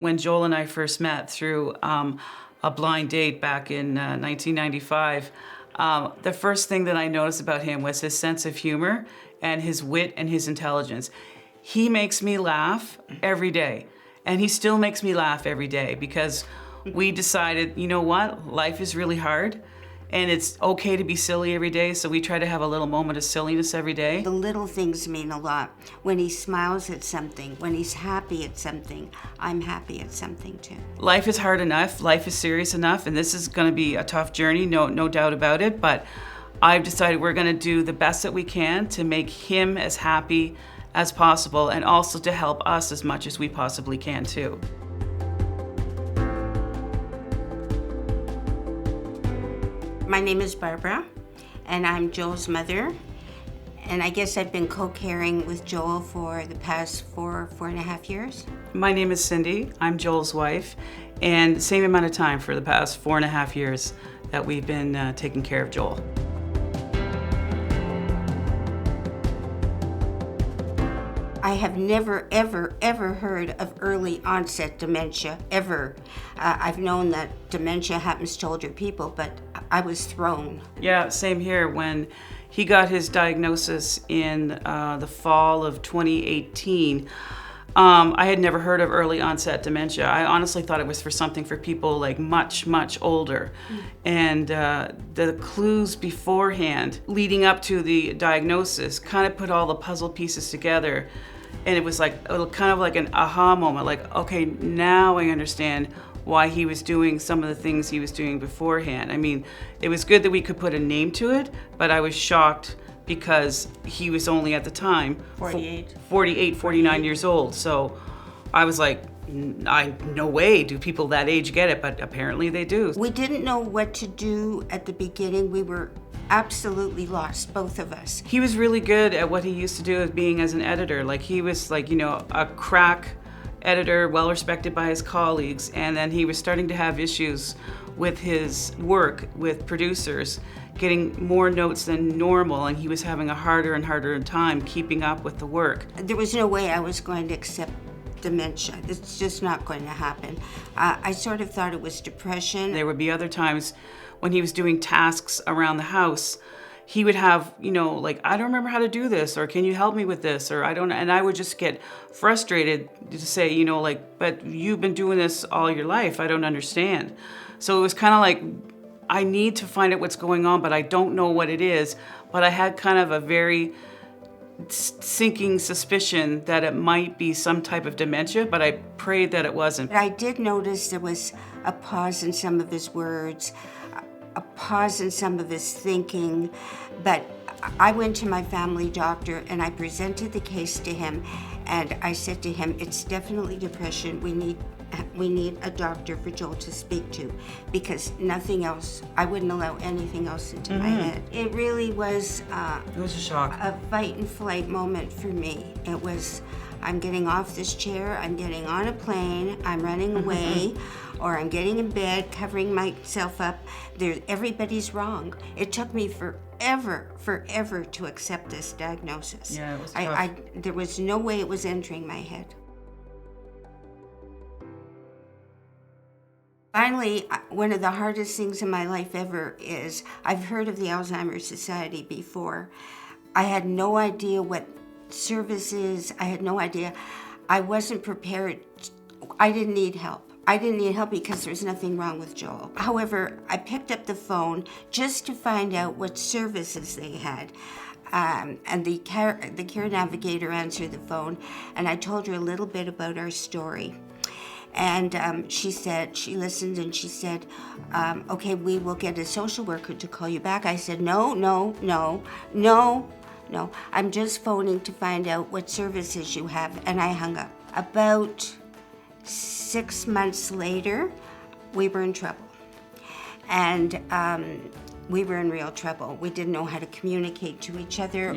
When Joel and I first met through a blind date back in 1995, the first thing that I noticed about him was his sense of humor and his wit and his intelligence. He makes me laugh every day, and he still makes me laugh every day because we decided, you know what, life is really hard. And it's okay to be silly every day, so we try to have a little moment of silliness every day. The little things mean a lot. When he smiles at something, when he's happy at something, I'm happy at something too. Life is hard enough, life is serious enough, and this is gonna be a tough journey, no doubt about it, but I've decided we're gonna do the best that we can to make him as happy as possible and also to help us as much as we possibly can too. My name is Barbara, and I'm Joel's mother. And I guess I've been co-caring with Joel for the past four and a half years. My name is Cindy. I'm Joel's wife, and same amount of time for the past 4.5 years that we've been taking care of Joel. I have never, ever heard of early onset dementia, ever. I've known that dementia happens to older people, but I was thrown. Yeah, same here. When he got his diagnosis in the fall of 2018, I had never heard of early onset dementia. I honestly thought it was for something for people like much older. And the clues beforehand leading up to the diagnosis kind of put all the puzzle pieces together. And it was like kind of like an aha moment, like, okay, now I understand why he was doing some of the things he was doing beforehand. I mean, it was good that we could put a name to it, but I was shocked because he was only at the time 49 years old. So I was like, no way do people that age get it, but apparently they do. We didn't know what to do at the beginning. We were absolutely lost, both of us. He was really good at what he used to do as being as an editor. Like he was like, a crack editor, well respected by his colleagues, and then he was starting to have issues with his work with producers, getting more notes than normal, and he was having a harder and harder time keeping up with the work. There was no way I was going to accept dementia. It's just not going to happen. I sort of thought it was depression. There would be other times when he was doing tasks around the house, he would have, like, I don't remember how to do this, or can you help me with this, or I don't, and I would just get frustrated to say, but you've been doing this all your life, I don't understand. So it was kind of like, I need to find out what's going on, but I don't know what it is. But I had kind of a very sinking suspicion that it might be some type of dementia, but I prayed that it wasn't. But I did notice there was a pause in some of his words, a pause in some of his thinking, but I went to my family doctor and I presented the case to him, and I said to him, it's definitely depression. We need a doctor for Joel to speak to, because nothing else, I wouldn't allow anything else into my head. It really was It was a shock. A fight and flight moment for me. It was, I'm getting off this chair, I'm getting on a plane, I'm running away, or I'm getting in bed, covering myself up. Everybody's wrong. It took me forever to accept this diagnosis. Yeah, it was tough. There was no way it was entering my head. Finally, one of the hardest things in my life ever is, I've heard of the Alzheimer's Society before. I had no idea what services, I had no idea. I wasn't prepared. I didn't need help. I didn't need help because there's nothing wrong with Joel. However, I picked up the phone just to find out what services they had. And the care navigator answered the phone, and I told her a little bit about our story. And she listened and she said, okay, we will get a social worker to call you back. I said, no. I'm just phoning to find out what services you have. And I hung up. About 6 months later, we were in trouble. And we were in real trouble. We didn't know how to communicate to each other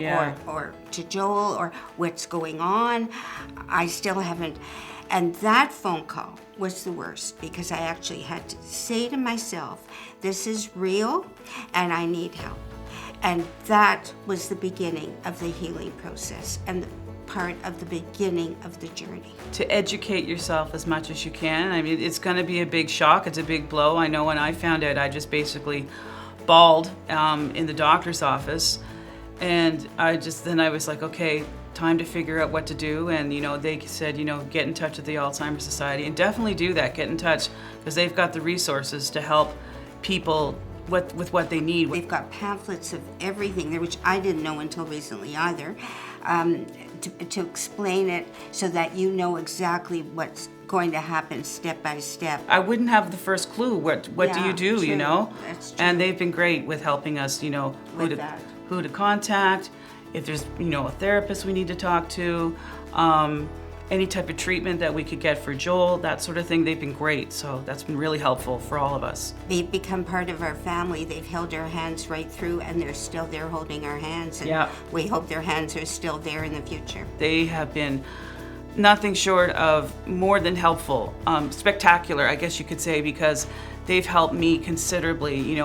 or to Joel or what's going on. I still haven't. And that phone call was the worst, because I actually had to say to myself, this is real and I need help. And that was the beginning of the healing process. And part of the beginning of the journey. To educate yourself as much as you can. I mean, it's going to be a big shock. It's a big blow. I know when I found out, I just basically bawled in the doctor's office. And then I was like, okay, time to figure out what to do. And, they said, get in touch with the Alzheimer's Society, and definitely do that. Get in touch, because they've got the resources to help people with what they need. They've got pamphlets of everything there, which I didn't know until recently either, to explain it so that you know exactly what's going to happen step by step. I wouldn't have the first clue. What do you do, true. you know? That's true. And they've been great with helping us, who to contact, if there's, a therapist we need to talk to, any type of treatment that we could get for Joel, that sort of thing. They've been great. So that's been really helpful for all of us. They've become part of our family. They've held our hands right through, and they're still there holding our hands. And we hope their hands are still there in the future. They have been nothing short of more than helpful, spectacular, I guess you could say, because they've helped me considerably,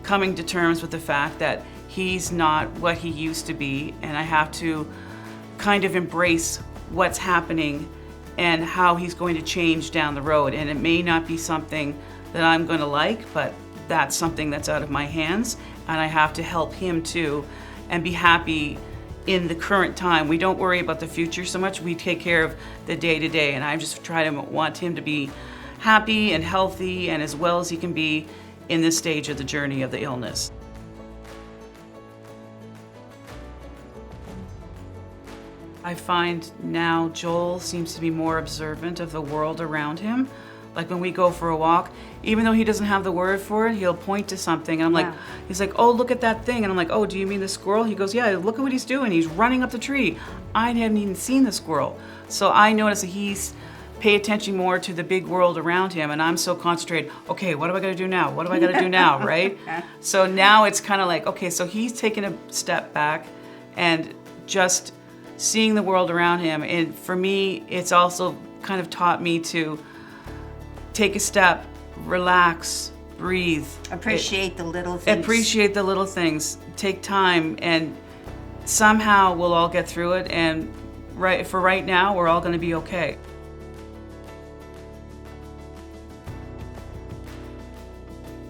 coming to terms with the fact that he's not what he used to be, and I have to kind of embrace what's happening and how he's going to change down the road. And it may not be something that I'm going to like, but that's something that's out of my hands, and I have to help him too and be happy in the current time. We don't worry about the future so much. We take care of the day-to-day, and I just try to want him to be happy and healthy and as well as he can be in this stage of the journey of the illness. I find now Joel seems to be more observant of the world around him. Like when we go for a walk, even though he doesn't have the word for it, he'll point to something. And I'm like, he's like, oh, look at that thing. And I'm like, oh, do you mean the squirrel? He goes, yeah, look at what he's doing. He's running up the tree. I hadn't even seen the squirrel. So I notice that he's pay attention more to the big world around him. And I'm so concentrated, okay, what am I gonna do now? What am I gonna do now, right? So now it's kind of like, okay, so he's taking a step back and just seeing the world around him. And for me, it's also kind of taught me to take a step, relax, breathe. Appreciate the little things. Appreciate the little things. Take time, and somehow we'll all get through it. And for right now, we're all going to be okay.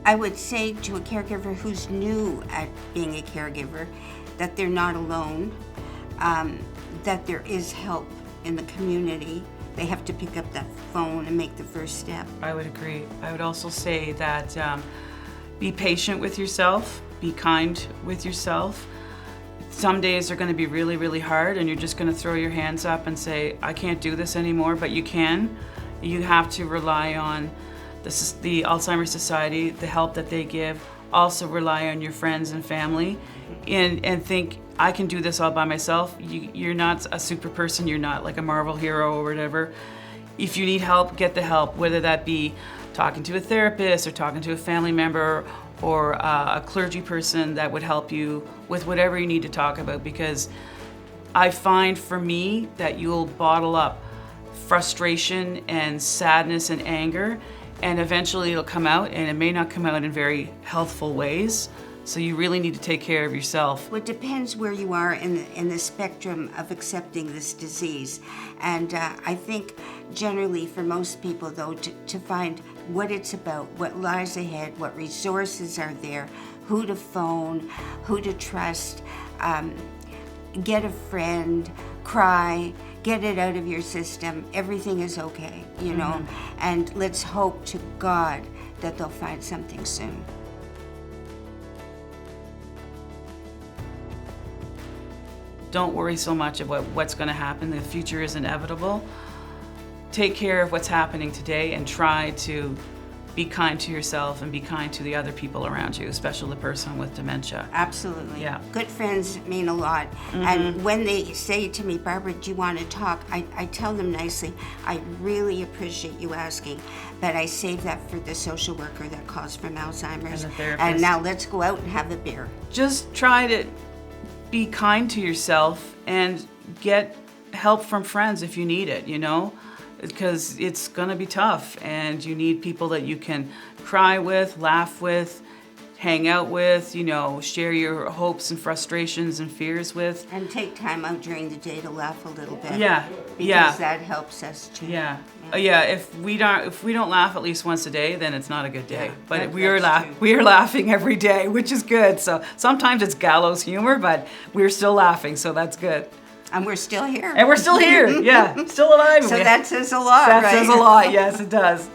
I would say to a caregiver who's new at being a caregiver that they're not alone, that there is help in the community. They have to pick up that phone and make the first step. I would agree. I would also say that be patient with yourself, be kind with yourself. Some days are going to be really, really hard, and you're just going to throw your hands up and say, I can't do this anymore, but you can. You have to rely on the Alzheimer's Society, the help that they give. Also rely on your friends and family, and think, I can do this all by myself. You're not a super person. You're not like a Marvel hero or whatever. If you need help, get the help, whether that be talking to a therapist or talking to a family member or a clergy person that would help you with whatever you need to talk about. Because I find for me that you'll bottle up frustration and sadness and anger, and eventually it'll come out, and it may not come out in very healthful ways. So you really need to take care of yourself. Well, it depends where you are in the spectrum of accepting this disease. And I think generally for most people, though, to find what it's about, what lies ahead, what resources are there, who to phone, who to trust, get a friend, cry, get it out of your system. Everything is okay, you know? And let's hope to God that they'll find something soon. Don't worry so much about what's going to happen. The future is inevitable. Take care of what's happening today and try to be kind to yourself and be kind to the other people around you, especially the person with dementia. Absolutely. Yeah. Good friends mean a lot. And when they say to me, Barbara, do you want to talk? I tell them nicely, I really appreciate you asking, but I save that for the social worker that calls from Alzheimer's. And the therapist. And now let's go out and have a beer. Just try to be kind to yourself and get help from friends if you need it, you know? Because it's gonna be tough, and you need people that you can cry with, laugh with, hang out with, you know, share your hopes and frustrations and fears with. And take time out during the day to laugh a little bit. Yeah, Because yeah. that helps us too. Yeah. Yeah, if we don't laugh at least once a day, then it's not a good day. Yeah, But that's true. we are laughing every day, which is good. So sometimes it's gallows humor, but we're still laughing, so that's good. And we're still here. And we're still here. Yeah, still alive. So that says a lot, That right? says a lot. Yes, it does.